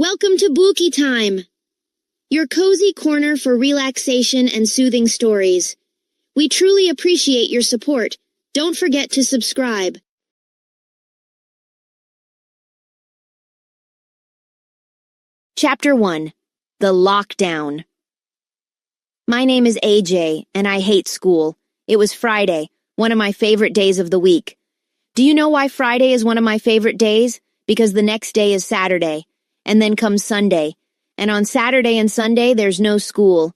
Welcome to Booooky Time, your cozy corner for relaxation and soothing stories. We truly appreciate your support. Don't forget to subscribe. Chapter 1. The Lockdown. My name is AJ, and I hate school. It was Friday, one of my favorite days of the week. Do you know why Friday is one of my favorite days? Because the next day is Saturday, and then comes Sunday. And on Saturday and Sunday, there's no school.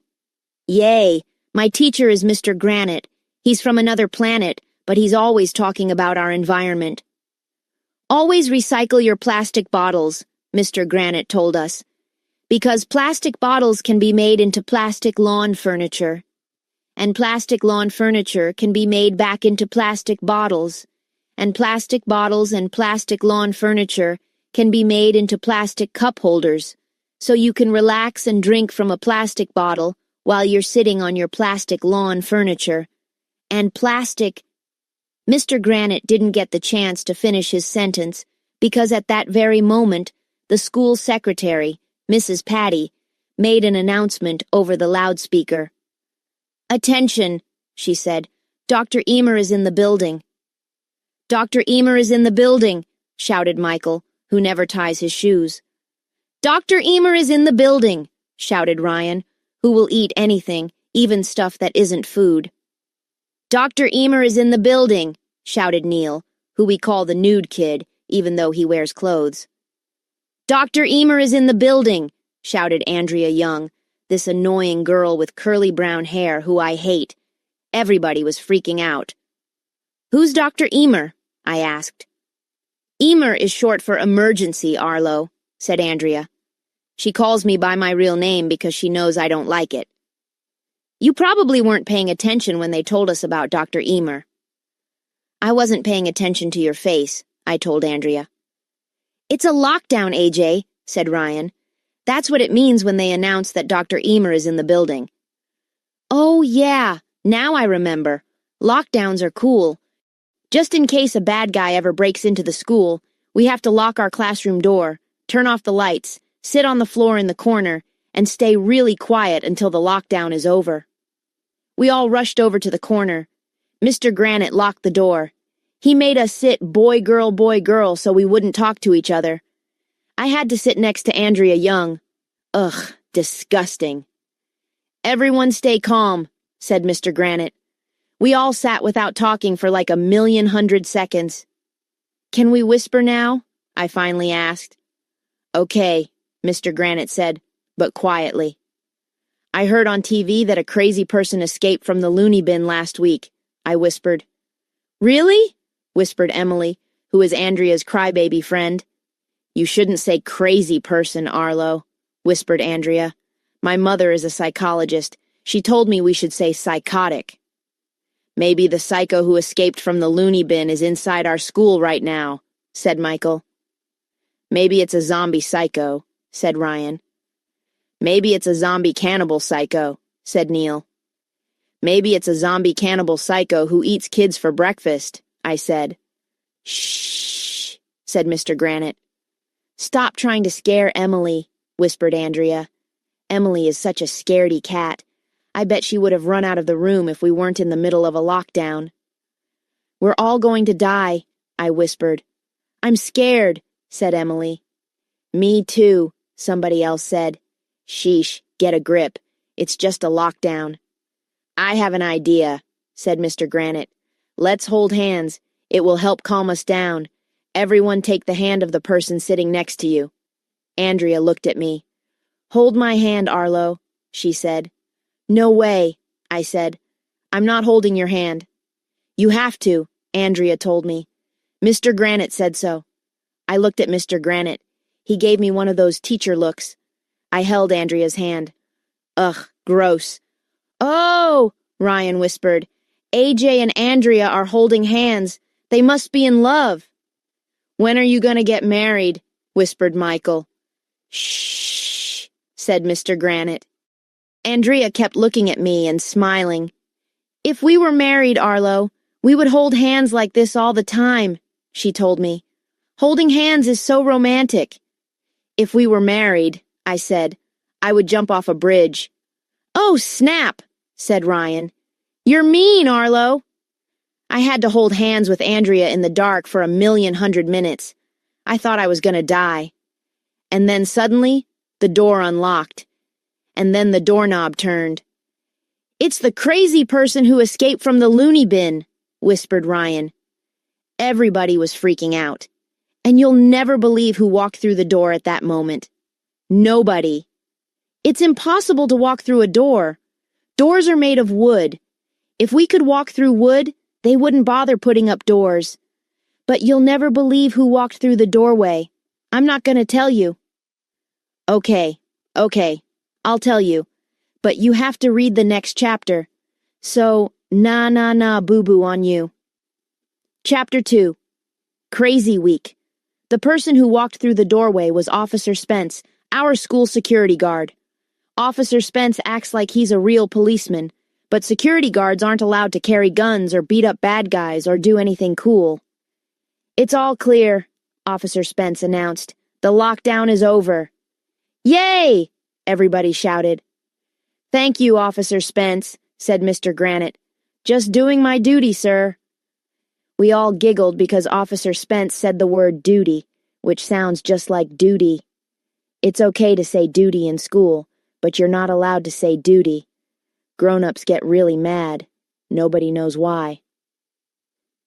Yay! My teacher is Mr. Granite. He's from another planet, but he's always talking about our environment. Always recycle your plastic bottles, Mr. Granite told us. Because plastic bottles can be made into plastic lawn furniture. And plastic lawn furniture can be made back into plastic bottles. And plastic bottles and plastic lawn furniture can be made into plastic cup holders, so you can relax and drink from a plastic bottle while you're sitting on your plastic lawn furniture. And plastic... Mr. Granite didn't get the chance to finish his sentence because at that very moment, the school secretary, Mrs. Patty, made an announcement over the loudspeaker. "Attention," she said. "Dr. Emer is in the building." "Dr. Emer is in the building," shouted Michael, who never ties his shoes. "Dr. Emer is in the building," shouted Ryan, who will eat anything, even stuff that isn't food. "Dr. Emer is in the building," shouted Neil, who we call the nude kid, even though he wears clothes. "Dr. Emer is in the building," shouted Andrea Young, this annoying girl with curly brown hair who I hate. Everybody was freaking out. "Who's Dr. Emer?" I asked. "Emer is short for emergency, Arlo," said Andrea. "She calls me by my real name because she knows I don't like it." "You probably weren't paying attention when they told us about Dr. Emer." "I wasn't paying attention to your face," I told Andrea. "It's a lockdown, AJ," said Ryan. "That's what it means when they announce that Dr. Emer is in the building." "Oh, yeah, now I remember. Lockdowns are cool. Just in case a bad guy ever breaks into the school, we have to lock our classroom door, turn off the lights, sit on the floor in the corner, and stay really quiet until the lockdown is over." We all rushed over to the corner. Mr. Granite locked the door. He made us sit boy, girl, so we wouldn't talk to each other. I had to sit next to Andrea Young. Ugh, disgusting. "Everyone stay calm," said Mr. Granite. We all sat without talking for like 1,000,000 seconds. "Can we whisper now?" I finally asked. "Okay," Mr. Granite said, but quietly. "I heard on TV that a crazy person escaped from the loony bin last week," I whispered. "Really?" whispered Emily, who is Andrea's crybaby friend. "You shouldn't say crazy person, Arlo," whispered Andrea. "My mother is a psychologist. She told me we should say psychotic." "Maybe the psycho who escaped from the loony bin is inside our school right now," said Michael. "Maybe it's a zombie psycho," said Ryan. "Maybe it's a zombie cannibal psycho," said Neil. "Maybe it's a zombie cannibal psycho who eats kids for breakfast," I said. "Shh," said Mr. Granite. "Stop trying to scare Emily," whispered Andrea. "Emily is such a scaredy cat. I bet she would have run out of the room if we weren't in the middle of a lockdown." "We're all going to die," I whispered. "I'm scared," said Emily. "Me too," somebody else said. "Sheesh, get a grip. It's just a lockdown." "I have an idea," said Mr. Granite. "Let's hold hands. It will help calm us down. Everyone take the hand of the person sitting next to you." Andrea looked at me. "Hold my hand, Arlo," she said. "No way," I said. "I'm not holding your hand." "You have to," Andrea told me. "Mr. Granite said so." I looked at Mr. Granite. He gave me one of those teacher looks. I held Andrea's hand. Ugh, gross. "Oh," Ryan whispered. "AJ and Andrea are holding hands. They must be in love." "When are you going to get married?" whispered Michael. "Shh," said Mr. Granite. Andrea kept looking at me and smiling. "If we were married, Arlo, we would hold hands like this all the time," she told me. "Holding hands is so romantic." If we were married, I said, I would jump off a bridge. Oh, snap, said Ryan. You're mean, Arlo. I had to hold hands with Andrea in the dark for 1,000,000 minutes. I thought I was going to die. And then suddenly, the door unlocked. And then the doorknob turned. It's the crazy person who escaped from the loony bin, whispered Ryan. Everybody was freaking out. And you'll never believe who walked through the door at that moment. Nobody. It's impossible to walk through a door. Doors are made of wood. If we could walk through wood, they wouldn't bother putting up doors. But you'll never believe who walked through the doorway. I'm not going to tell you. Okay, I'll tell you. But you have to read the next chapter. So, nah, boo-boo on you. Chapter 2. Crazy Week. The person who walked through the doorway was Officer Spence, our school security guard. Officer Spence acts like he's a real policeman, but security guards aren't allowed to carry guns or beat up bad guys or do anything cool. It's all clear, Officer Spence announced. The lockdown is over. Yay! Everybody shouted. Thank you, Officer Spence, said Mr. Granite. Just doing my duty, sir. We all giggled because Officer Spence said the word duty, which sounds just like duty. It's okay to say duty in school, but you're not allowed to say duty. Grown-ups get really mad. Nobody knows why.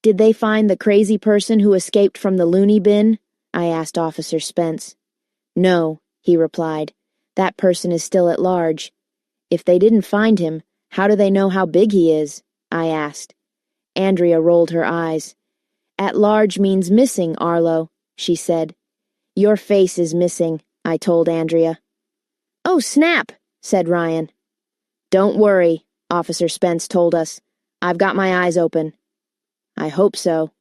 Did they find the crazy person who escaped from the loony bin? I asked Officer Spence. No, he replied. That person is still at large. If they didn't find him, how do they know how big he is? I asked. Andrea rolled her eyes. At large means missing, Arlo, she said. Your face is missing, I told Andrea. Oh, snap, said Ryan. Don't worry, Officer Spence told us. I've got my eyes open. I hope so.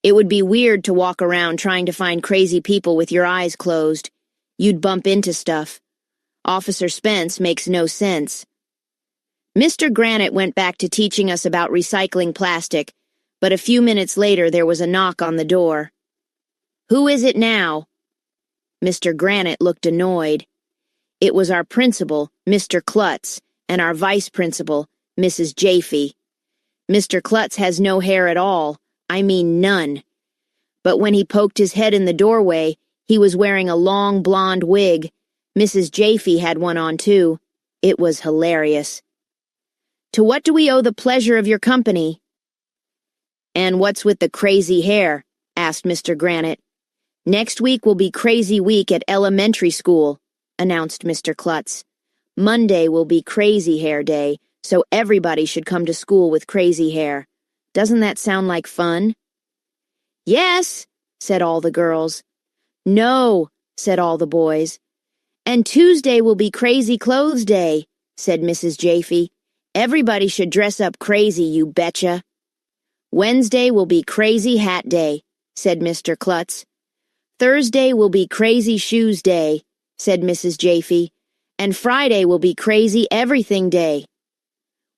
It would be weird to walk around trying to find crazy people with your eyes closed. You'd bump into stuff. Officer Spence makes no sense. Mr. Granite went back to teaching us about recycling plastic, but a few minutes later there was a knock on the door. Who is it now? Mr. Granite looked annoyed. It was our principal, Mr. Klutz, and our vice principal, Mrs. Jaffe. Mr. Klutz has no hair at all, I mean none. But when he poked his head in the doorway, he was wearing a long blonde wig. Mrs. Jaffe had one on too. It was hilarious. To what do we owe the pleasure of your company? And what's with the crazy hair? Asked Mr. Granite. Next week will be Crazy Week at elementary school, announced Mr. Klutz. Monday will be Crazy Hair Day, so everybody should come to school with crazy hair. Doesn't that sound like fun? Yes, said all the girls. No, said all the boys. And Tuesday will be Crazy Clothes Day, said Mrs. Jaffe. Everybody should dress up crazy, you betcha. Wednesday will be Crazy Hat Day, said Mr. Klutz. Thursday will be Crazy Shoes Day, said Mrs. Jaffe. And Friday will be Crazy Everything Day.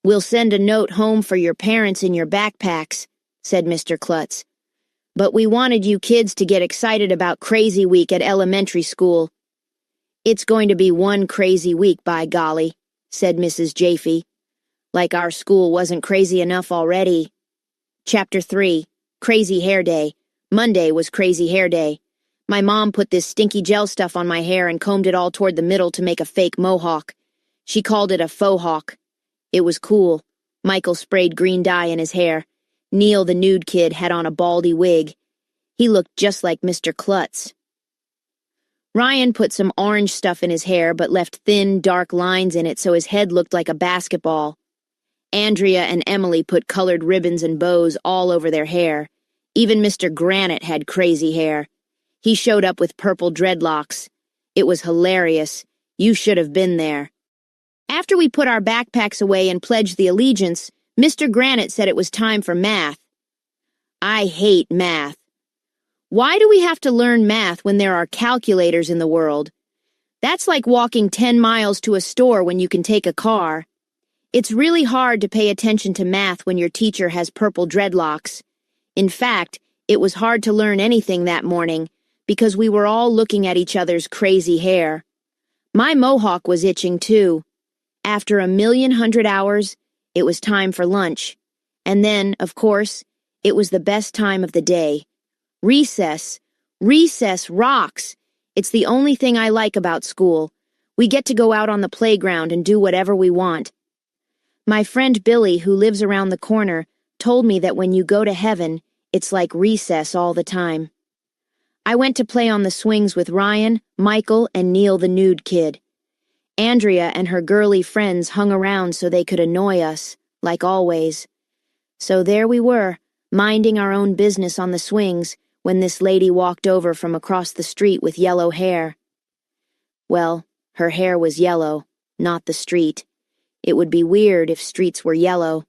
We'll send a note home for your parents in your backpacks, said Mr. Klutz. But we wanted you kids to get excited about Crazy Week at elementary school. It's going to be one crazy week, by golly, said Mrs. Jaffe. Like our school wasn't crazy enough already. Chapter 3. Crazy Hair Day. Monday was Crazy Hair Day. My mom put this stinky gel stuff on my hair and combed it all toward the middle to make a fake mohawk. She called it a faux hawk. It was cool. Michael sprayed green dye in his hair. Neil, the nude kid, had on a baldy wig. He looked just like Mr. Klutz. Ryan put some orange stuff in his hair but left thin, dark lines in it so his head looked like a basketball. Andrea and Emily put colored ribbons and bows all over their hair. Even Mr. Granite had crazy hair. He showed up with purple dreadlocks. It was hilarious. You should have been there. After we put our backpacks away and pledged the allegiance, Mr. Granite said it was time for math. I hate math. Why do we have to learn math when there are calculators in the world? That's like walking 10 miles to a store when you can take a car. It's really hard to pay attention to math when your teacher has purple dreadlocks. In fact, it was hard to learn anything that morning because we were all looking at each other's crazy hair. My mohawk was itching too. After 1,100,000 hours, it was time for lunch. And then, of course, it was the best time of the day. Recess. Recess rocks. It's the only thing I like about school. We get to go out on the playground and do whatever we want. My friend Billy, who lives around the corner, told me that when you go to heaven, it's like recess all the time. I went to play on the swings with Ryan, Michael, and Neil the nude kid. Andrea and her girly friends hung around so they could annoy us, like always. So there we were, minding our own business on the swings, when this lady walked over from across the street with yellow hair. Well, her hair was yellow, not the street. It would be weird if streets were yellow.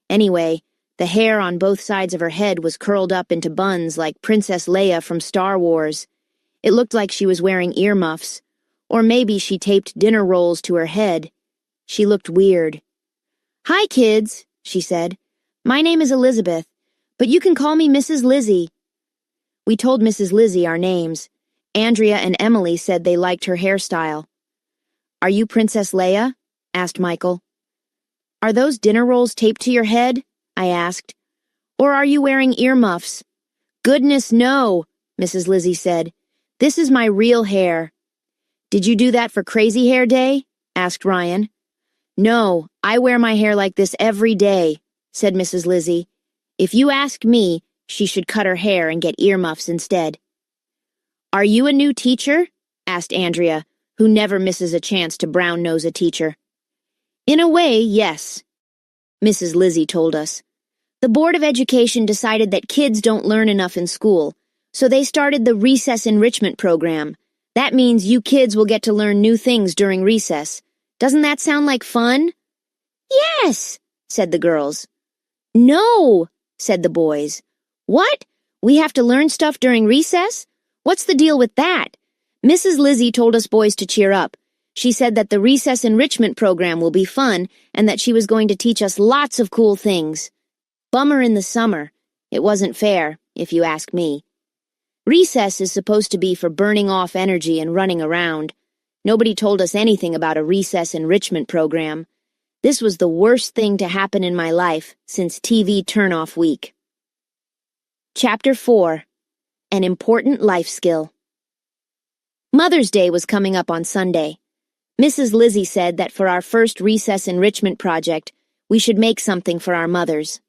Anyway, the hair on both sides of her head was curled up into buns like Princess Leia from Star Wars. It looked like she was wearing earmuffs. Or maybe she taped dinner rolls to her head. She looked weird. "Hi, kids," she said. "My name is Elizabeth, but you can call me Mrs. Lizzy." We told Mrs. Lizzy our names. Andrea and Emily said they liked her hairstyle. "Are you Princess Leia?" asked Michael. "Are those dinner rolls taped to your head?" I asked. "Or are you wearing earmuffs?" "Goodness, no," Mrs. Lizzy said. "This is my real hair." "Did you do that for Crazy Hair Day?" asked Ryan. "No, I wear my hair like this every day," said Mrs. Lizzy. "If you ask me, she should cut her hair and get earmuffs instead." "Are you a new teacher?" asked Andrea, who never misses a chance to brown-nose a teacher. "In a way, yes," Mrs. Lizzy told us. "The Board of Education decided that kids don't learn enough in school, so they started the Recess Enrichment Program. That means you kids will get to learn new things during recess. Doesn't that sound like fun?" "Yes," said the girls. "No," said the boys. "What? We have to learn stuff during recess? What's the deal with that?" Mrs. Lizzy told us boys to cheer up. She said that the Recess Enrichment Program will be fun and that she was going to teach us lots of cool things. Bummer in the summer. It wasn't fair, if you ask me. Recess is supposed to be for burning off energy and running around. Nobody told us anything about a recess enrichment program. This was the worst thing to happen in my life since TV turn-off week. Chapter 4. An Important Life Skill. Mother's Day was coming up on Sunday. Mrs. Lizzy said that for our first recess enrichment project, we should make something for our mothers.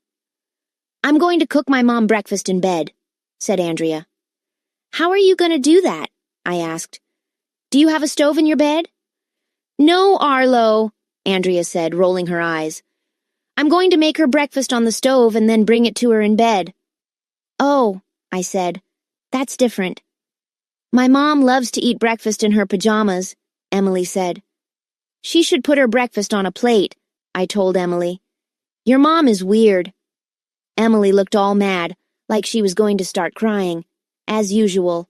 "I'm going to cook my mom breakfast in bed," said Andrea. "How are you going to do that?" I asked. "Do you have a stove in your bed?" "No, Arlo," Andrea said, rolling her eyes. "I'm going to make her breakfast on the stove and then bring it to her in bed." "Oh," I said, "that's different." "My mom loves to eat breakfast in her pajamas," Emily said. "She should put her breakfast on a plate," I told Emily. "Your mom is weird." Emily looked all mad, like she was going to start crying, as usual.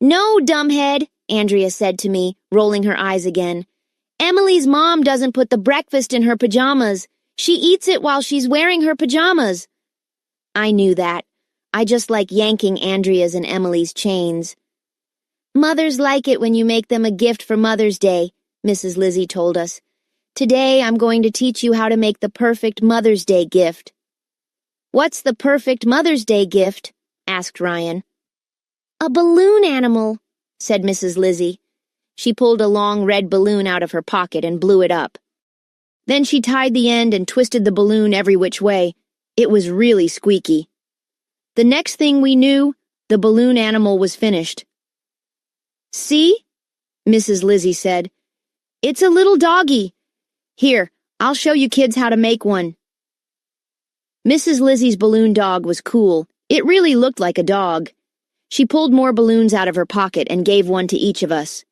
"No, dumbhead," Andrea said to me, rolling her eyes again. "Emily's mom doesn't put the breakfast in her pajamas. She eats it while she's wearing her pajamas." I knew that. I just like yanking Andrea's and Emily's chains. "Mothers like it when you make them a gift for Mother's Day," Mrs. Lizzy told us. "Today I'm going to teach you how to make the perfect Mother's Day gift." "What's the perfect Mother's Day gift?" asked Ryan. "A balloon animal," said Mrs. Lizzy. She pulled a long red balloon out of her pocket and blew it up. Then she tied the end and twisted the balloon every which way. It was really squeaky. The next thing we knew, the balloon animal was finished. "See?" Mrs. Lizzy said. "It's a little doggy. Here, I'll show you kids how to make one." Mrs. Lizzy's balloon dog was cool. It really looked like a dog. She pulled more balloons out of her pocket and gave one to each of us.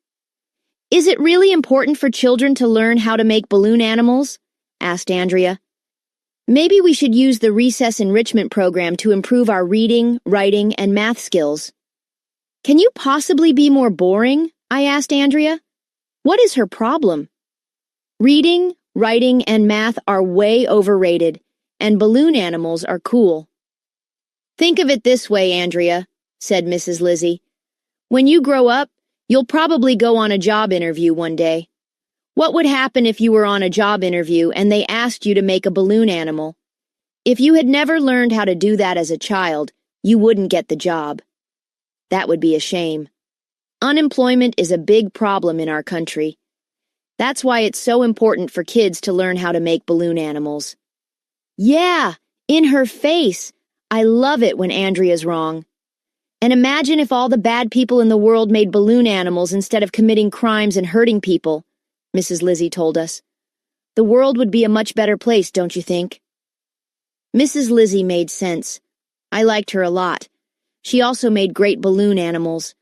"Is it really important for children to learn how to make balloon animals?" asked Andrea. "Maybe we should use the recess enrichment program to improve our reading, writing, and math skills." "Can you possibly be more boring?" I asked Andrea. "What is her problem?" "Reading, writing, and math are way overrated, and balloon animals are cool." "Think of it this way, Andrea," said Mrs. Lizzy. When you grow up, you'll probably go on a job interview one day. What would happen if you were on a job interview and they asked you to make a balloon animal? If you had never learned how to do that as a child, you wouldn't get the job. That would be a shame. Unemployment is a big problem in our country. That's why it's so important for kids to learn how to make balloon animals. Yeah, in her face. I love it when Andrea's wrong. And imagine if all the bad people in the world made balloon animals instead of committing crimes and hurting people, Mrs. Lizzy told us. The world would be a much better place, don't you think? Mrs. Lizzy made sense. I liked her a lot. She also made great balloon animals.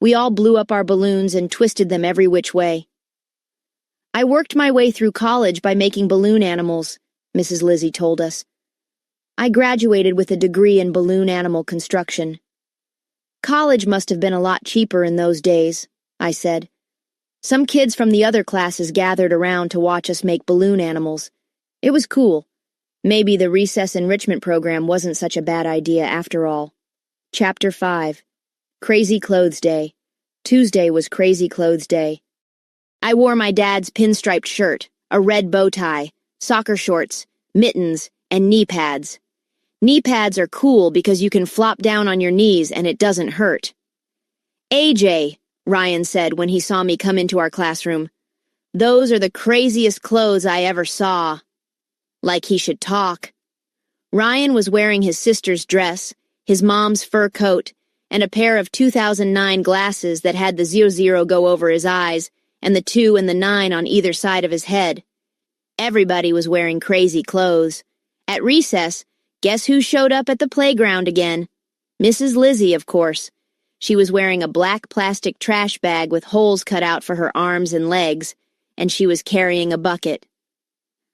We all blew up our balloons and twisted them every which way. I worked my way through college by making balloon animals, Mrs. Lizzy told us. I graduated with a degree in balloon animal construction. College must have been a lot cheaper in those days, I said. Some kids from the other classes gathered around to watch us make balloon animals. It was cool. Maybe the recess enrichment program wasn't such a bad idea after all. Chapter 5. Crazy Clothes Day. Tuesday was Crazy Clothes Day. I wore my dad's pinstriped shirt, a red bow tie, soccer shorts, mittens, and knee pads. Knee pads are cool because you can flop down on your knees and it doesn't hurt. AJ, Ryan said when he saw me come into our classroom, those are the craziest clothes I ever saw. Like he should talk. Ryan was wearing his sister's dress, his mom's fur coat, and a pair of 2009 glasses that had the 00 go over his eyes and the 2 and the 9 on either side of his head. Everybody was wearing crazy clothes. At recess, guess who showed up at the playground again? Mrs. Lizzy, of course. She was wearing a black plastic trash bag with holes cut out for her arms and legs, and she was carrying a bucket.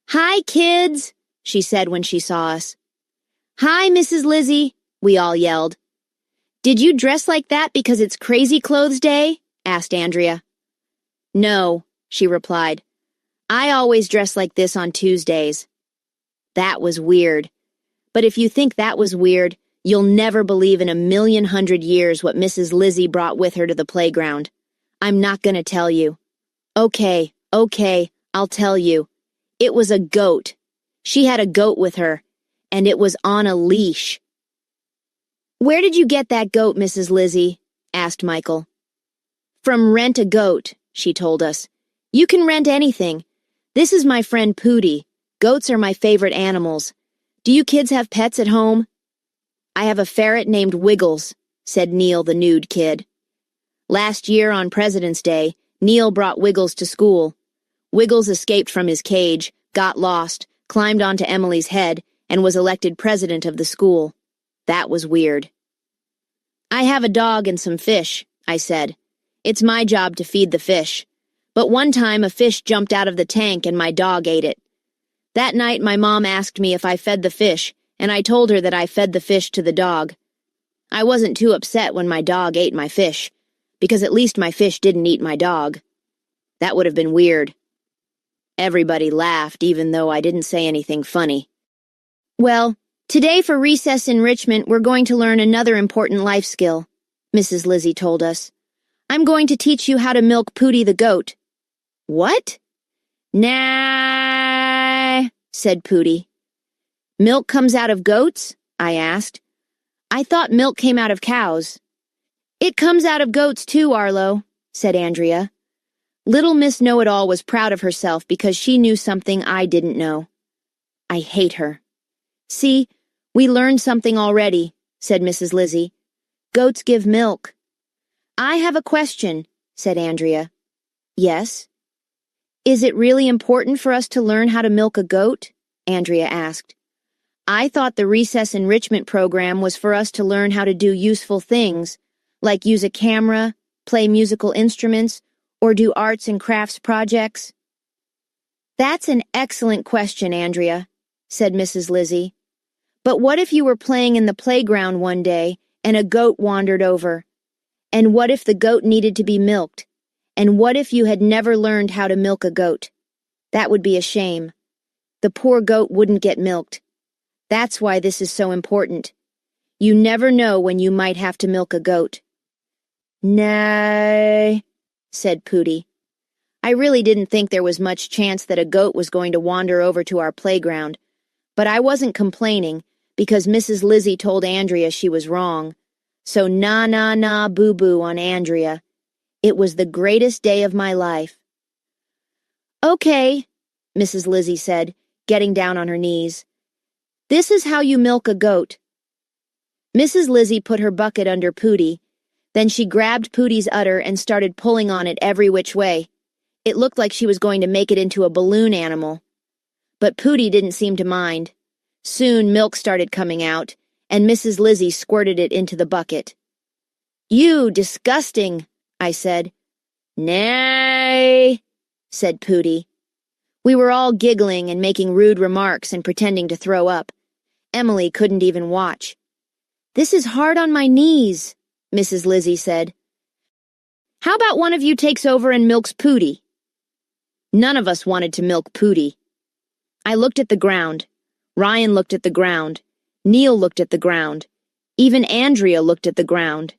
"Hi, kids," she said when she saw us. "Hi, Mrs. Lizzy," we all yelled. "Did you dress like that because it's Crazy Clothes Day?" asked Andrea. "No," she replied. "I always dress like this on Tuesdays." That was weird. But if you think that was weird, you'll never believe in 1,100,000 years what Mrs. Lizzy brought with her to the playground. I'm not gonna tell you. Okay, I'll tell you. It was a goat. She had a goat with her, and it was on a leash. "Where did you get that goat, Mrs. Lizzy?" asked Michael. "From Rent a Goat," she told us. "You can rent anything. This is my friend Pooty. Goats are my favorite animals. Do you kids have pets at home?" "I have a ferret named Wiggles," said Neil, the nude kid. Last year on President's Day, Neil brought Wiggles to school. Wiggles escaped from his cage, got lost, climbed onto Emily's head, and was elected president of the school. That was weird. "I have a dog and some fish," I said. "It's my job to feed the fish. But one time a fish jumped out of the tank and my dog ate it. That night my mom asked me if I fed the fish, and I told her that I fed the fish to the dog. I wasn't too upset when my dog ate my fish, because at least my fish didn't eat my dog. That would have been weird." Everybody laughed, even though I didn't say anything funny. "Well, today for recess enrichment, we're going to learn another important life skill," Mrs. Lizzy told us. "I'm going to teach you how to milk Pooty the goat." "What?" "Nah," said Pooty. "Milk comes out of goats?" I asked. "I thought milk came out of cows." "It comes out of goats too, Arlo," said Andrea. Little Miss Know-It-All was proud of herself because she knew something I didn't know. I hate her. "See, we learned something already," said Mrs. Lizzy. "Goats give milk." "I have a question," said Andrea. "Yes?" "Is it really important for us to learn how to milk a goat?" Andrea asked. "I thought the recess enrichment program was for us to learn how to do useful things, like use a camera, play musical instruments, or do arts and crafts projects." "That's an excellent question, Andrea," said Mrs. Lizzy. "But what if you were playing in the playground one day and a goat wandered over? And what if the goat needed to be milked? And what if you had never learned how to milk a goat? That would be a shame. The poor goat wouldn't get milked. That's why this is so important. You never know when you might have to milk a goat." "Nay," said Pooty. I really didn't think there was much chance that a goat was going to wander over to our playground, but I wasn't complaining because Mrs. Lizzy told Andrea she was wrong. So na boo-boo on Andrea. It was the greatest day of my life. "Okay," Mrs. Lizzy said, getting down on her knees. "This is how you milk a goat." Mrs. Lizzy put her bucket under Pooty. Then she grabbed Pooty's udder and started pulling on it every which way. It looked like she was going to make it into a balloon animal. But Pooty didn't seem to mind. Soon milk started coming out, and Mrs. Lizzy squirted it into the bucket. "You disgusting," I said. "Nay," said Pooty. We were all giggling and making rude remarks and pretending to throw up. Emily couldn't even watch. "This is hard on my knees," Mrs. Lizzy said. "How about one of you takes over and milks Pooty?" None of us wanted to milk Pooty. I looked at the ground. Ryan looked at the ground. Neil looked at the ground. Even Andrea looked at the ground.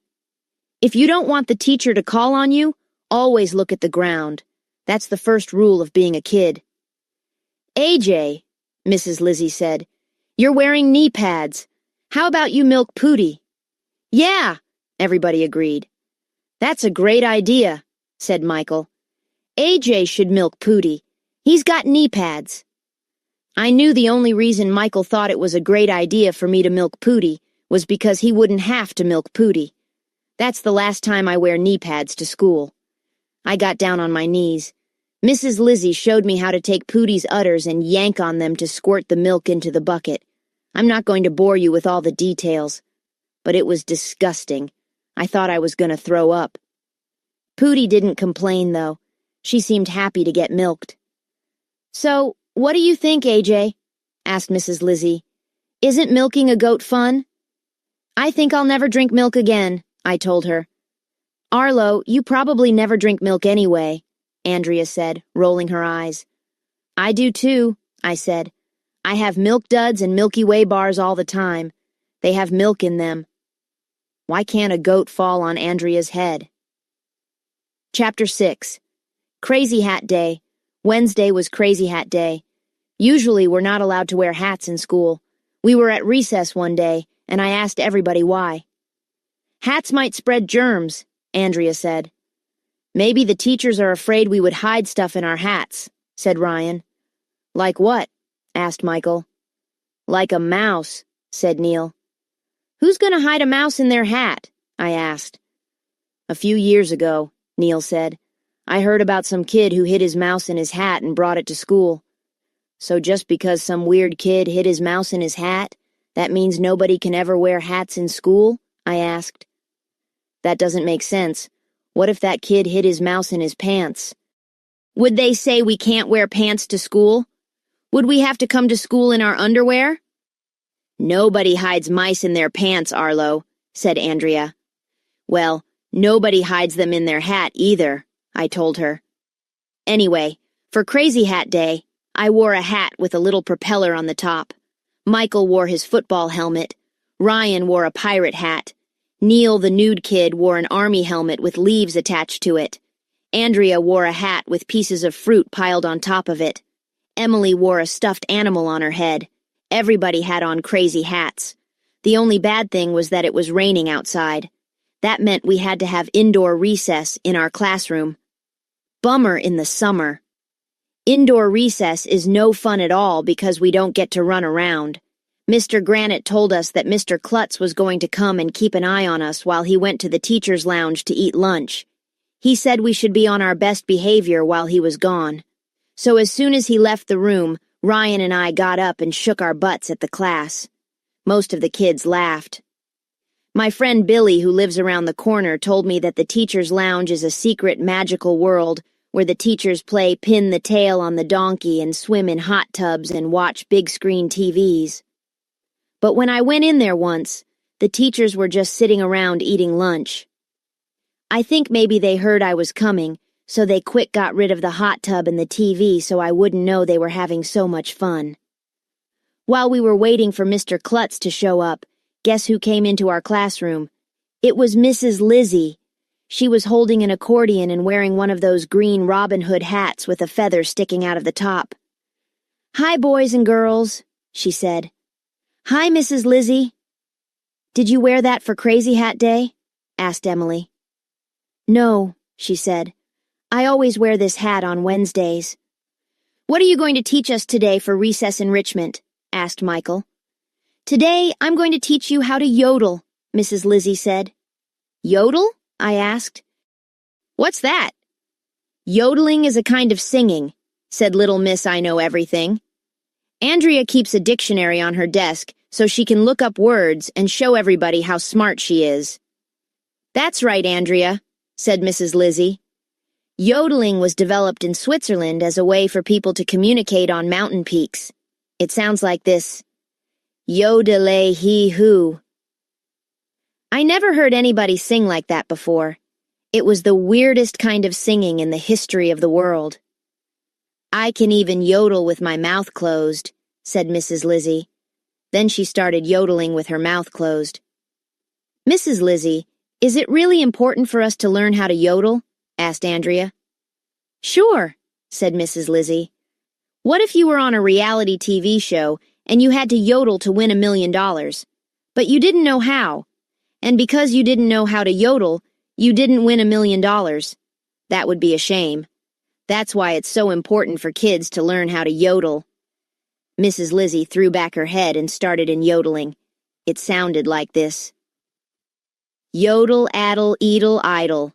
If you don't want the teacher to call on you, always look at the ground. That's the first rule of being a kid. "AJ," Mrs. Lizzy said, "you're wearing knee pads. How about you milk Pooty?" "Yeah," everybody agreed. "That's a great idea," said Michael. "AJ should milk Pooty. He's got knee pads." I knew the only reason Michael thought it was a great idea for me to milk Pooty was because he wouldn't have to milk Pooty. That's the last time I wear knee pads to school. I got down on my knees. Mrs. Lizzy showed me how to take Pooty's udders and yank on them to squirt the milk into the bucket. I'm not going to bore you with all the details, but it was disgusting. I thought I was going to throw up. Pooty didn't complain, though. She seemed happy to get milked. "So, what do you think, AJ?" asked Mrs. Lizzy. "Isn't milking a goat fun?" "I think I'll never drink milk again," I told her. "Arlo, you probably never drink milk anyway," Andrea said, rolling her eyes. "I do too," I said. "I have Milk Duds and Milky Way bars all the time. They have milk in them." Why can't a goat fall on Andrea's head? Chapter 6. Crazy Hat Day. Wednesday was Crazy Hat Day. Usually we're not allowed to wear hats in school. We were at recess one day, and I asked everybody why. "Hats might spread germs," Andrea said. "Maybe the teachers are afraid we would hide stuff in our hats," said Ryan. "Like what?" asked Michael. "Like a mouse," said Neil. "Who's going to hide a mouse in their hat?" I asked. "A few years ago," Neil said, "I heard about some kid who hid his mouse in his hat and brought it to school." "So just because some weird kid hid his mouse in his hat, that means nobody can ever wear hats in school?" I asked. "That doesn't make sense. What if that kid hid his mouse in his pants? Would they say we can't wear pants to school? Would we have to come to school in our underwear?" "Nobody hides mice in their pants, Arlo," said Andrea. "Well, nobody hides them in their hat either," I told her. Anyway, for Crazy Hat Day, I wore a hat with a little propeller on the top. Michael wore his football helmet. Ryan wore a pirate hat. Neil, the nude kid, wore an army helmet with leaves attached to it. Andrea wore a hat with pieces of fruit piled on top of it. Emily wore a stuffed animal on her head. Everybody had on crazy hats. The only bad thing was that it was raining outside. That meant we had to have indoor recess in our classroom. Bummer in the summer. Indoor recess is no fun at all because we don't get to run around. Mr. Granite told us that Mr. Klutz was going to come and keep an eye on us while he went to the teacher's lounge to eat lunch. He said we should be on our best behavior while he was gone. So as soon as he left the room, Ryan and I got up and shook our butts at the class. Most of the kids laughed. My friend Billy, who lives around the corner, told me that the teacher's lounge is a secret magical world where the teachers play pin the tail on the donkey and swim in hot tubs and watch big screen TVs. But when I went in there once, the teachers were just sitting around eating lunch. I think maybe they heard I was coming, so they quick got rid of the hot tub and the TV so I wouldn't know they were having so much fun. While we were waiting for Mr. Klutz to show up, guess who came into our classroom? It was Mrs. Lizzy. She was holding an accordion and wearing one of those green Robin Hood hats with a feather sticking out of the top. "Hi, boys and girls," she said. "Hi, Mrs. Lizzy." "Did you wear that for Crazy Hat Day?" asked Emily. "No," she said. "I always wear this hat on Wednesdays." "What are you going to teach us today for recess enrichment?" asked Michael. "Today, I'm going to teach you how to yodel," Mrs. Lizzy said. "Yodel?" I asked. "What's that?" "Yodeling is a kind of singing," said Little Miss I Know Everything. "Andrea keeps a dictionary on her desk so she can look up words and show everybody how smart she is." "That's right, Andrea," said Mrs. Lizzy. Yodeling was developed in Switzerland as a way for people to communicate on mountain peaks. It sounds like this: yodel-hee-hoo. I never heard anybody sing like that before. It was the weirdest kind of singing in the history of the world. "I can even yodel with my mouth closed," said Mrs. Lizzy. Then she started yodeling with her mouth closed. "Mrs. Lizzy, is it really important for us to learn how to yodel?" asked Andrea. "Sure," said Mrs. Lizzy. "What if you were on a reality TV show and you had to yodel to win $1 million, but you didn't know how, and because you didn't know how to yodel, you didn't win $1 million? That would be a shame. That's why it's so important for kids to learn how to yodel." Mrs. Lizzy threw back her head and started in yodeling. It sounded like this: "Yodel, addle, edel, idle.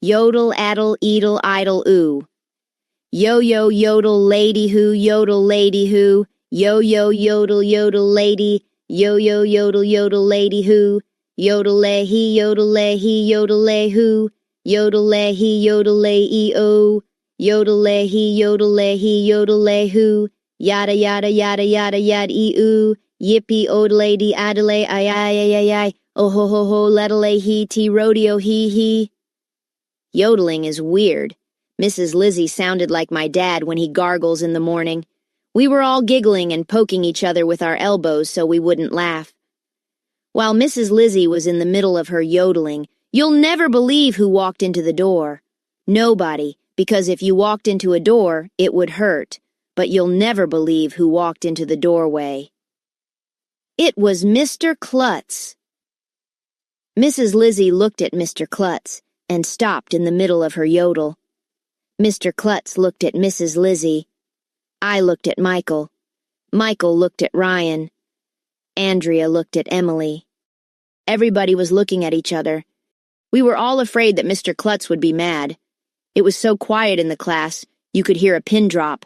Yodel, addle, edel, idle, ooh. Yo-yo, yodel, lady who, yodel, lady who. Yo-yo, yodel, yodel, lady. Yo-yo, yodel, yodel, lady who. Yodel-lay-hee, yodel-lay-hee, yodel-lay-hoo. Yodel-lay-hee, yodel-lay-ee-oh. Yodel-lay-hee, yodel-lay-hee, yodel-lay-hoo. Yada, yada, yada, yada, yada-ee-oo. Yippee, old-lady, adelaide, ay-ay-ay-ay-ay. Oh-ho-ho-ho, leddelay-hee-tee, rodeo-hee-hee. Yodeling is weird. Mrs. Lizzy sounded like my dad when he gargles in the morning. We were all giggling and poking each other with our elbows so we wouldn't laugh. While Mrs. Lizzy was in the middle of her yodeling, you'll never believe who walked into the door. Nobody, because if you walked into a door, it would hurt. But you'll never believe who walked into the doorway. It was Mr. Klutz. Mrs. Lizzy looked at Mr. Klutz and stopped in the middle of her yodel. Mr. Klutz looked at Mrs. Lizzy. I looked at Michael. Michael looked at Ryan. Andrea looked at Emily. Everybody was looking at each other. We were all afraid that Mr. Klutz would be mad. It was so quiet in the class, you could hear a pin drop.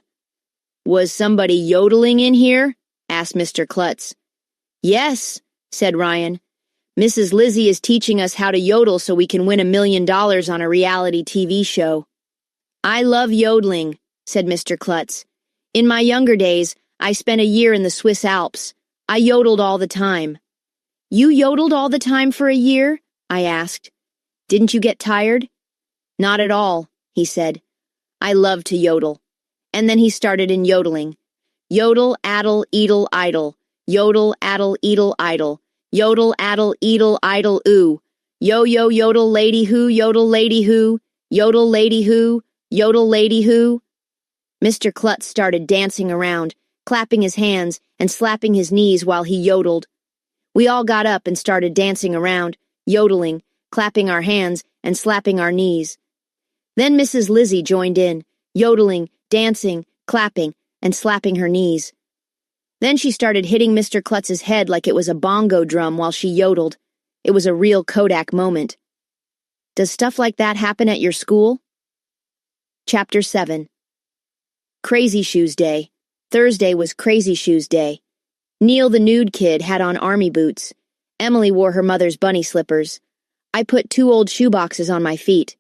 "Was somebody yodeling in here?" asked Mr. Klutz. "Yes," said Ryan. "Mrs. Lizzy is teaching us how to yodel so we can win $1 million on a reality TV show." "I love yodeling," said Mr. Klutz. "In my younger days, I spent a year in the Swiss Alps. I yodeled all the time." "You yodeled all the time for a year?" I asked. "Didn't you get tired?" "Not at all," he said. "I love to yodel." And then he started in yodeling. Yodel, addle, edel, idle. Yodel, addle, edel, idle. Yodel, addle, edel, idle, ooh. Yo-yo, yodel, lady who, yodel, lady who. Yodel, lady who. Yodel, lady who. Mr. Klutz started dancing around, clapping his hands and slapping his knees while he yodeled. We all got up and started dancing around, yodeling, clapping our hands and slapping our knees. Then Mrs. Lizzy joined in, yodeling, dancing, clapping, and slapping her knees. Then she started hitting Mr. Klutz's head like it was a bongo drum while she yodeled. It was a real Kodak moment. Does stuff like that happen at your school? Chapter 7. Crazy Shoes Day. Thursday was Crazy Shoes Day. Neil the nude kid had on army boots. Emily wore her mother's bunny slippers. I put 2 old shoeboxes on my feet.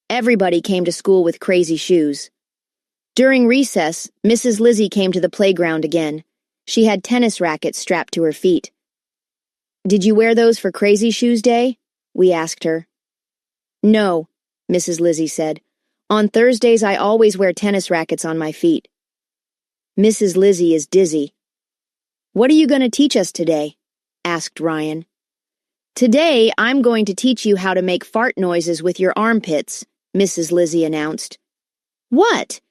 Everybody came to school with crazy shoes. During recess, Mrs. Lizzy came to the playground again. She had tennis rackets strapped to her feet. "Did you wear those for Crazy Shoes Day?" we asked her. "No," Mrs. Lizzy said. "On Thursdays I always wear tennis rackets on my feet." Mrs. Lizzy is dizzy. "What are you going to teach us today?" asked Ryan. Today, I'm going to teach you how to make fart noises with your armpits, Mrs. Lizzy announced. What?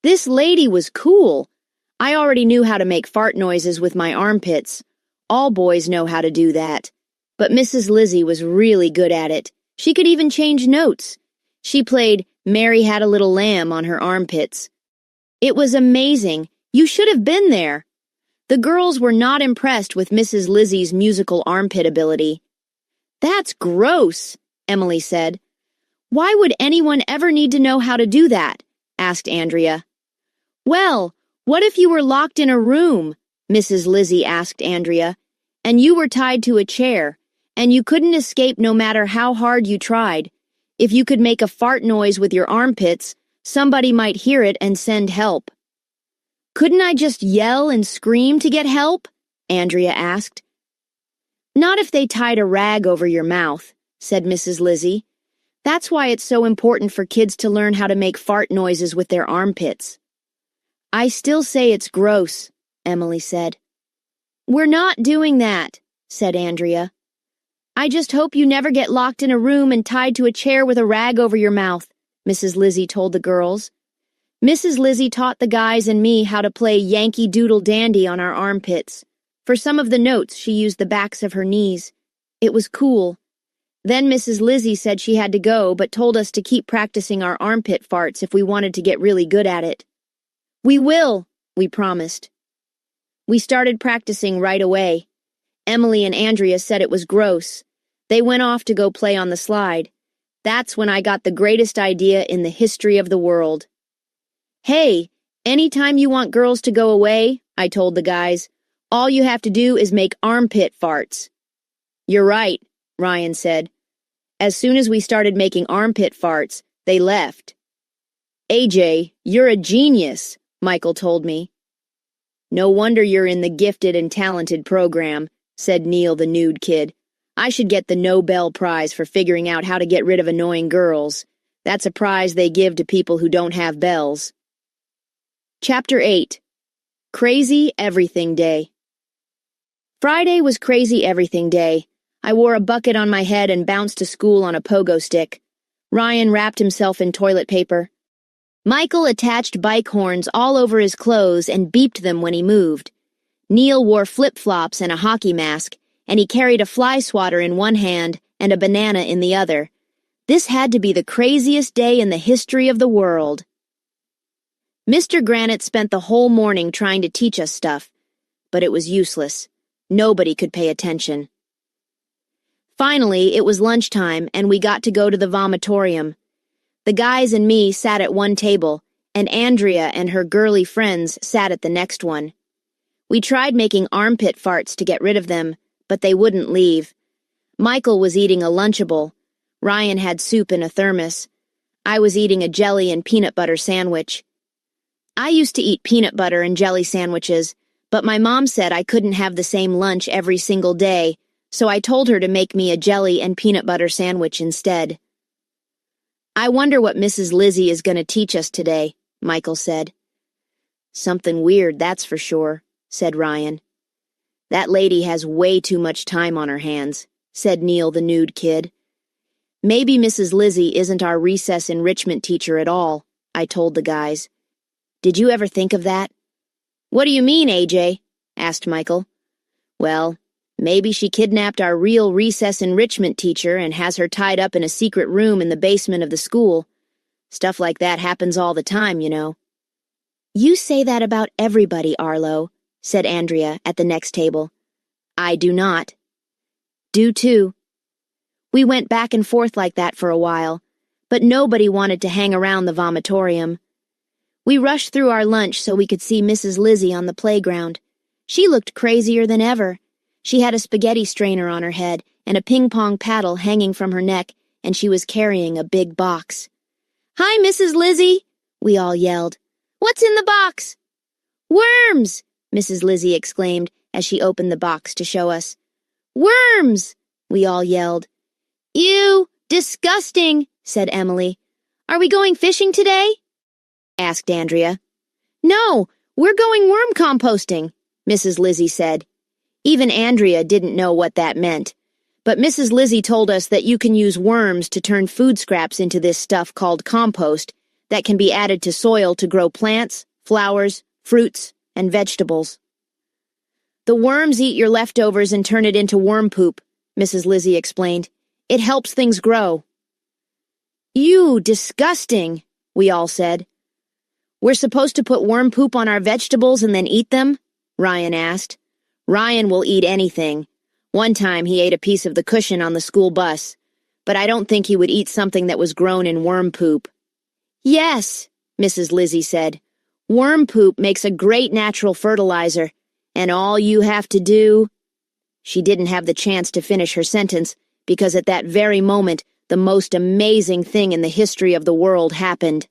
This lady was cool. I already knew how to make fart noises with my armpits. All boys know how to do that. But Mrs. Lizzy was really good at it. She could even change notes. She played Mary Had a Little Lamb on her armpits. It was amazing. You should have been there. The girls were not impressed with Mrs. Lizzy's musical armpit ability. That's gross, Emily said. Why would anyone ever need to know how to do that? Asked Andrea. Well, what if you were locked in a room, Mrs. Lizzy asked Andrea, and you were tied to a chair, and you couldn't escape no matter how hard you tried? If you could make a fart noise with your armpits, somebody might hear it and send help. Couldn't I just yell and scream to get help? Andrea asked. Not if they tied a rag over your mouth, said Mrs. Lizzy. That's why it's so important for kids to learn how to make fart noises with their armpits. I still say it's gross, Emily said. We're not doing that, said Andrea. I just hope you never get locked in a room and tied to a chair with a rag over your mouth, Mrs. Lizzy told the girls. Mrs. Lizzy taught the guys and me how to play Yankee Doodle Dandy on our armpits. For some of the notes, she used the backs of her knees. It was cool. Then Mrs. Lizzy said she had to go, but told us to keep practicing our armpit farts if we wanted to get really good at it. We will, we promised. We started practicing right away. Emily and Andrea said it was gross. They went off to go play on the slide. That's when I got the greatest idea in the history of the world. Hey, anytime you want girls to go away, I told the guys, all you have to do is make armpit farts. You're right, Ryan said. As soon as we started making armpit farts, they left. AJ, you're a genius, Michael told me. No wonder you're in the gifted and talented program, said Neil the nude kid. I should get the Nobel Prize for figuring out how to get rid of annoying girls. That's a prize they give to people who don't have bells. Chapter 8. Crazy Everything Day. Friday was Crazy Everything Day. I wore a bucket on my head and bounced to school on a pogo stick. Ryan wrapped himself in toilet paper. Michael attached bike horns all over his clothes and beeped them when he moved. Neil wore flip-flops and a hockey mask, and he carried a fly swatter in one hand and a banana in the other. This had to be the craziest day in the history of the world. Mr. Granite spent the whole morning trying to teach us stuff, but it was useless. Nobody could pay attention. Finally, it was lunchtime, and we got to go to the vomitorium. The guys and me sat at one table, and Andrea and her girly friends sat at the next one. We tried making armpit farts to get rid of them, but they wouldn't leave. Michael was eating a Lunchable. Ryan had soup in a thermos. I was eating a jelly and peanut butter sandwich. I used to eat peanut butter and jelly sandwiches, but my mom said I couldn't have the same lunch every single day, so I told her to make me a jelly and peanut butter sandwich instead. I wonder what Mrs. Lizzy is going to teach us today, Michael said. Something weird, that's for sure, said Ryan. That lady has way too much time on her hands, said Neil the nude kid. Maybe Mrs. Lizzy isn't our recess enrichment teacher at all, I told the guys. Did you ever think of that? What do you mean, AJ? Asked Michael. Well, maybe she kidnapped our real recess enrichment teacher and has her tied up in a secret room in the basement of the school. Stuff like that happens all the time, you know. You say that about everybody, Arlo, said Andrea at the next table. I do not. Do too. We went back and forth like that for a while, but nobody wanted to hang around the vomitorium. We rushed through our lunch so we could see Mrs. Lizzy on the playground. She looked crazier than ever. She had a spaghetti strainer on her head and a ping-pong paddle hanging from her neck, and she was carrying a big box. Hi, Mrs. Lizzy, we all yelled. What's in the box? Worms, Mrs. Lizzy exclaimed as she opened the box to show us. Worms, we all yelled. Ew, disgusting, said Emily. Are we going fishing today? Asked Andrea. No, we're going worm composting, Mrs. Lizzy said. Even Andrea didn't know what that meant, But Mrs. Lizzy told us that you can use worms to turn food scraps into this stuff called compost that can be added to soil to grow plants, flowers, fruits, and vegetables. The worms eat your leftovers and turn it into worm poop, Mrs. Lizzy explained. It helps things grow. Ew, disgusting, we all said. We're supposed to put worm poop on our vegetables and then eat them? Ryan asked. Ryan will eat anything. One time he ate a piece of the cushion on the school bus, but I don't think he would eat something that was grown in worm poop. Yes, Mrs. Lizzy said. Worm poop makes a great natural fertilizer, and all you have to do... She didn't have the chance to finish her sentence because at that very moment, the most amazing thing in the history of the world happened.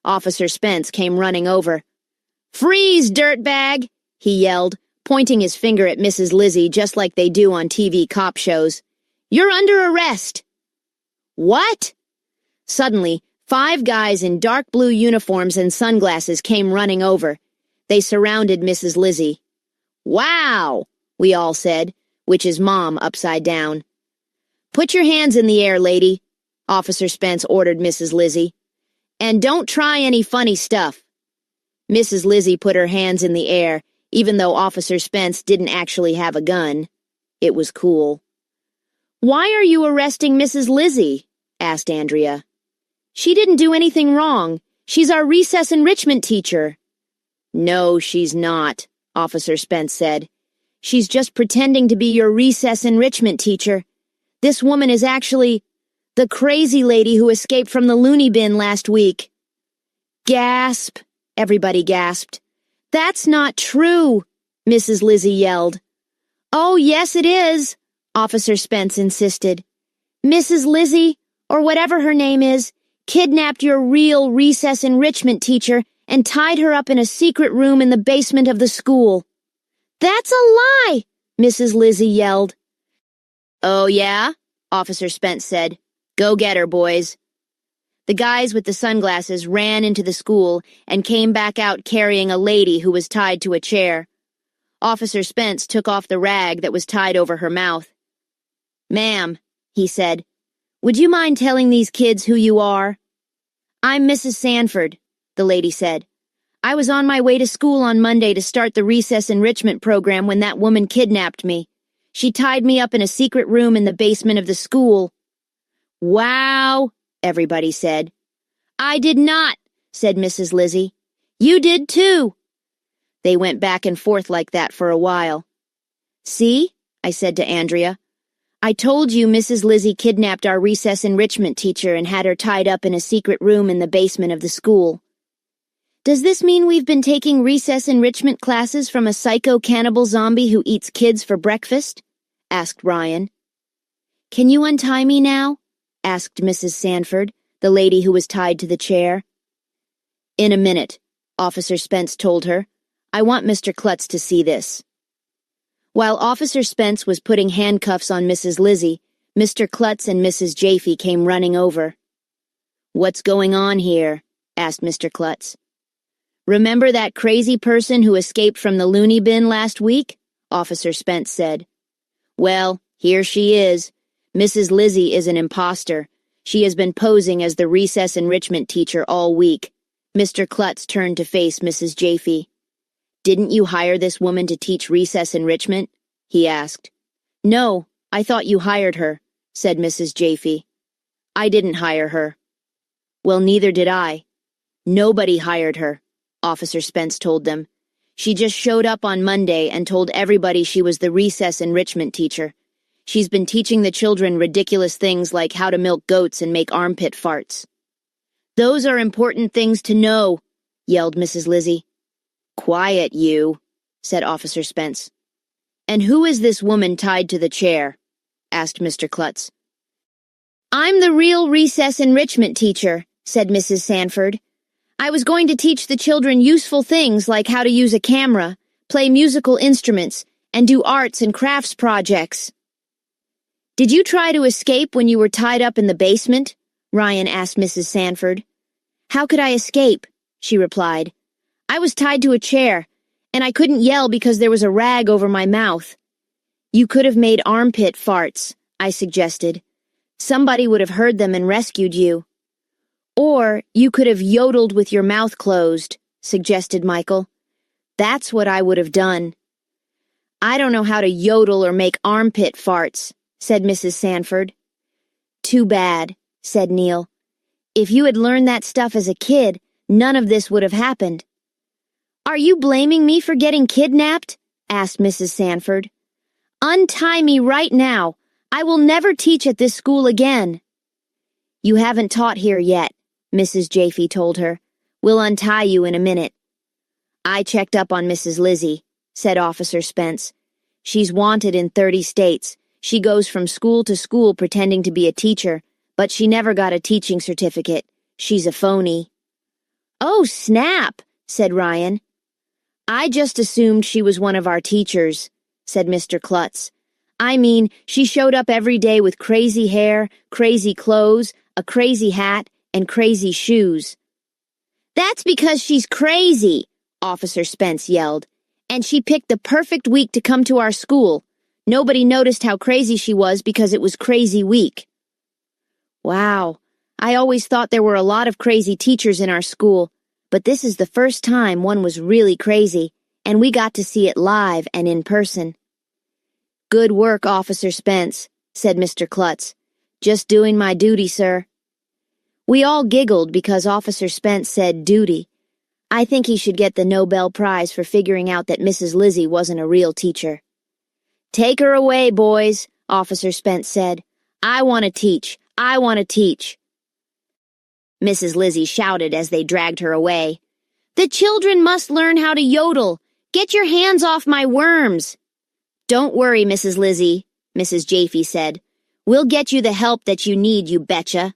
Officer Spence came running over. Freeze, dirtbag! He yelled, pointing his finger at Mrs. Lizzy just like they do on TV cop shows. You're under arrest! What? Suddenly, 5 guys in dark blue uniforms and sunglasses came running over. They surrounded Mrs. Lizzy. Wow! We all said, which is Mom upside down. Put your hands in the air, lady, Officer Spence ordered Mrs. Lizzy. And don't try any funny stuff. Mrs. Lizzy put her hands in the air, even though Officer Spence didn't actually have a gun. It was cool. Why are you arresting Mrs. Lizzy? Asked Andrea. She didn't do anything wrong. She's our recess enrichment teacher. No, she's not, Officer Spence said. She's just pretending to be your recess enrichment teacher. This woman is actually the crazy lady who escaped from the loony bin last week. Gasp! Everybody gasped. That's not true, Mrs. Lizzy yelled. Oh, yes it is, Officer Spence insisted. Mrs. Lizzy, or whatever her name is, kidnapped your real recess enrichment teacher and tied her up in a secret room in the basement of the school. That's a lie, Mrs. Lizzy yelled. Oh, yeah? Officer Spence said. Go get her, boys. The guys with the sunglasses ran into the school and came back out carrying a lady who was tied to a chair. Officer Spence took off the rag that was tied over her mouth. Ma'am, he said, would you mind telling these kids who you are? I'm Mrs. Sanford, the lady said. I was on my way to school on Monday to start the recess enrichment program when that woman kidnapped me. She tied me up in a secret room in the basement of the school. Wow, everybody said. I did not, said Mrs. Lizzy. You did too. They went back and forth like that for a while. See, I said to Andrea. I told you Mrs. Lizzy kidnapped our recess enrichment teacher and had her tied up in a secret room in the basement of the school. Does this mean we've been taking recess enrichment classes from a psycho-cannibal zombie who eats kids for breakfast? Asked Ryan. Can you untie me now? Asked Mrs. Sanford, the lady who was tied to the chair. In a minute, Officer Spence told her. I want Mr. Klutz to see this. While Officer Spence was putting handcuffs on Mrs. Lizzy, Mr. Klutz and Mrs. Jaffe came running over. What's going on here? Asked Mr. Klutz. Remember that crazy person who escaped from the loony bin last week? Officer Spence said. Well, here she is. Mrs. Lizzy is an impostor. She has been posing as the recess enrichment teacher all week. Mr. Klutz turned to face Mrs. Jaffe. Didn't you hire this woman to teach recess enrichment? He asked. No, I thought you hired her, said Mrs. Jaffe. I didn't hire her. Well, neither did I. Nobody hired her, Officer Spence told them. She just showed up on Monday and told everybody she was the recess enrichment teacher. She's been teaching the children ridiculous things like how to milk goats and make armpit farts. Those are important things to know, yelled Mrs. Lizzy. Quiet, you, said Officer Spence. And who is this woman tied to the chair? Asked Mr. Klutz. I'm the real recess enrichment teacher, said Mrs. Sanford. I was going to teach the children useful things like how to use a camera, play musical instruments, and do arts and crafts projects. Did you try to escape when you were tied up in the basement? Ryan asked Mrs. Sanford. How could I escape? She replied. I was tied to a chair, and I couldn't yell because there was a rag over my mouth. You could have made armpit farts, I suggested. Somebody would have heard them and rescued you. Or you could have yodeled with your mouth closed, suggested Michael. That's what I would have done. I don't know how to yodel or make armpit farts, said Mrs. Sanford. Too bad, said Neil. If you had learned that stuff as a kid, none of this would have happened. Are you blaming me for getting kidnapped? Asked Mrs. Sanford. Untie me right now. I will never teach at this school again. You haven't taught here yet, Mrs. Jaffe told her. We'll untie you in a minute. I checked up on Mrs. Lizzy, said Officer Spence. She's wanted in 30 states. She goes from school to school pretending to be a teacher, but she never got a teaching certificate. She's a phony. Oh, snap, said Ryan. I just assumed she was one of our teachers, said Mr. Klutz. I mean, she showed up every day with crazy hair, crazy clothes, a crazy hat, and crazy shoes. That's because she's crazy, Officer Spence yelled. And she picked the perfect week to come to our school. Nobody noticed how crazy she was because it was crazy week. Wow, I always thought there were a lot of crazy teachers in our school, but this is the first time one was really crazy, and we got to see it live and in person. Good work, Officer Spence, said Mr. Klutz. Just doing my duty, sir. We all giggled because Officer Spence said duty. I think he should get the Nobel Prize for figuring out that Mrs. Lizzy wasn't a real teacher. Take her away, boys, Officer Spence said. I want to teach. I want to teach. Mrs. Lizzy shouted as they dragged her away. The children must learn how to yodel. Get your hands off my worms. Don't worry, Mrs. Lizzy, Mrs. Jaffe said. We'll get you the help that you need, you betcha.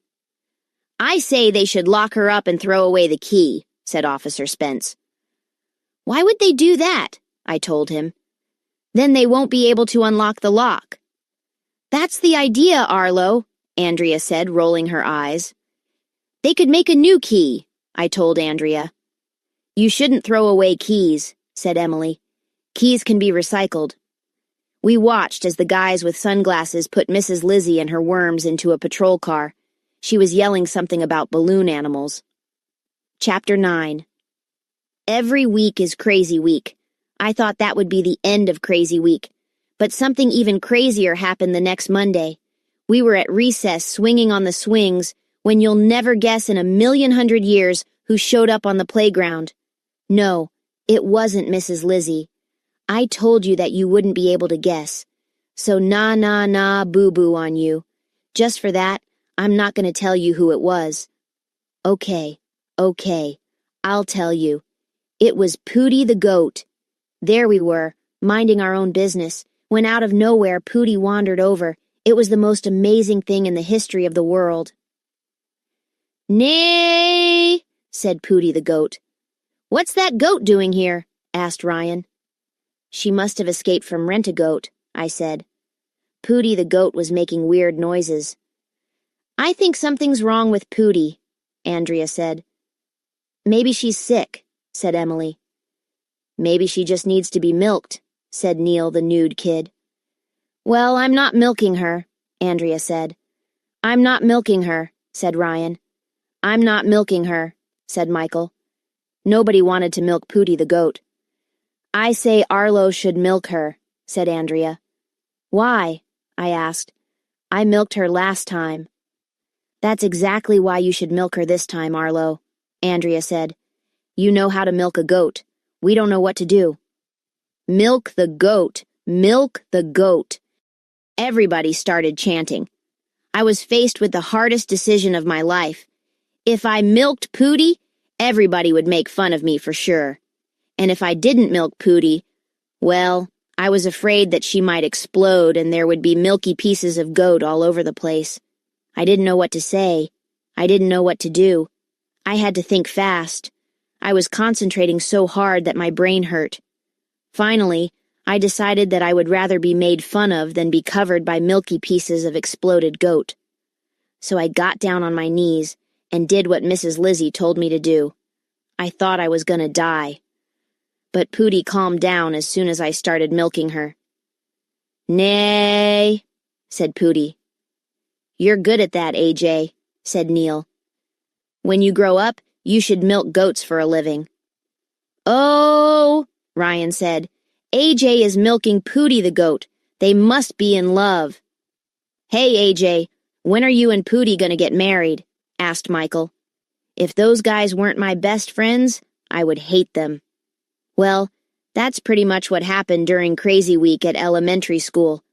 I say they should lock her up and throw away the key, said Officer Spence. Why would they do that? I told him. Then they won't be able to unlock the lock. That's the idea, Arlo, Andrea said, rolling her eyes. They could make a new key, I told Andrea. You shouldn't throw away keys, said Emily. Keys can be recycled. We watched as the guys with sunglasses put Mrs. Lizzy and her worms into a patrol car. She was yelling something about balloon animals. Chapter 9. Every week is Crazy Week. I thought that would be the end of Crazy Week. But something even crazier happened the next Monday. We were at recess swinging on the swings when you'll never guess in 1,000,000 years who showed up on the playground. No, it wasn't Mrs. Lizzy. I told you that you wouldn't be able to guess. So nah, boo-boo on you. Just for that, I'm not going to tell you who it was. Okay, I'll tell you. It was Pooty the goat. There we were, minding our own business, when out of nowhere Pooty wandered over. It was the most amazing thing in the history of the world. Nay, said Pooty the goat. What's that goat doing here? Asked Ryan. She must have escaped from Rent-A-Goat, I said. Pooty the goat was making weird noises. I think something's wrong with Pooty, Andrea said. Maybe she's sick, said Emily. Maybe she just needs to be milked, said Neil the nude kid. Well, I'm not milking her, Andrea said. I'm not milking her, said Ryan. I'm not milking her, said Michael. Nobody wanted to milk Pooty the goat. I say Arlo should milk her, said Andrea. Why? I asked. I milked her last time. That's exactly why you should milk her this time, Arlo, Andrea said. You know how to milk a goat. We don't know what to do. Milk the goat, milk the goat. Everybody started chanting. I was faced with the hardest decision of my life. If I milked Pooty, everybody would make fun of me for sure. And if I didn't milk Pooty, well, I was afraid that she might explode and there would be milky pieces of goat all over the place. I didn't know what to say. I didn't know what to do. I had to think fast. I was concentrating so hard that my brain hurt. Finally, I decided that I would rather be made fun of than be covered by milky pieces of exploded goat. So I got down on my knees and did what Mrs. Lizzy told me to do. I thought I was gonna die. But Pooty calmed down as soon as I started milking her. Nay, said Pooty. You're good at that, AJ, said Neil. When you grow up, you should milk goats for a living. Oh, Ryan said. AJ is milking Pooty the goat. They must be in love. Hey, AJ, when are you and Pooty gonna get married? Asked Michael. If those guys weren't my best friends, I would hate them. Well, that's pretty much what happened during Crazy Week at elementary school.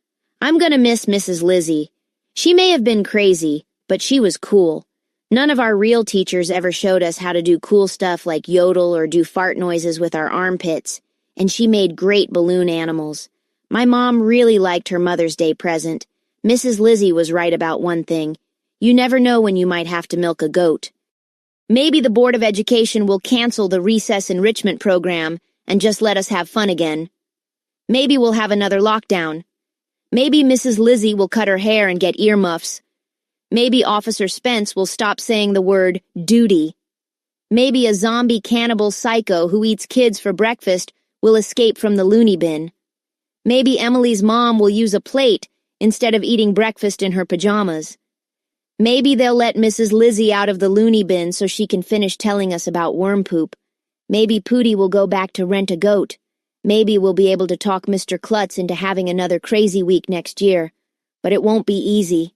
I'm gonna miss Mrs. Lizzy. She may have been crazy, but she was cool. None of our real teachers ever showed us how to do cool stuff like yodel or do fart noises with our armpits, and she made great balloon animals. My mom really liked her Mother's Day present. Mrs. Lizzy was right about one thing. You never know when you might have to milk a goat. Maybe the Board of Education will cancel the recess enrichment program and just let us have fun again. Maybe we'll have another lockdown. Maybe Mrs. Lizzy will cut her hair and get earmuffs. Maybe Officer Spence will stop saying the word duty. Maybe a zombie cannibal psycho who eats kids for breakfast will escape from the loony bin. Maybe Emily's mom will use a plate instead of eating breakfast in her pajamas. Maybe they'll let Mrs. Lizzy out of the loony bin so she can finish telling us about worm poop. Maybe Pooty will go back to rent a goat. Maybe we'll be able to talk Mr. Klutz into having another crazy week next year. But it won't be easy.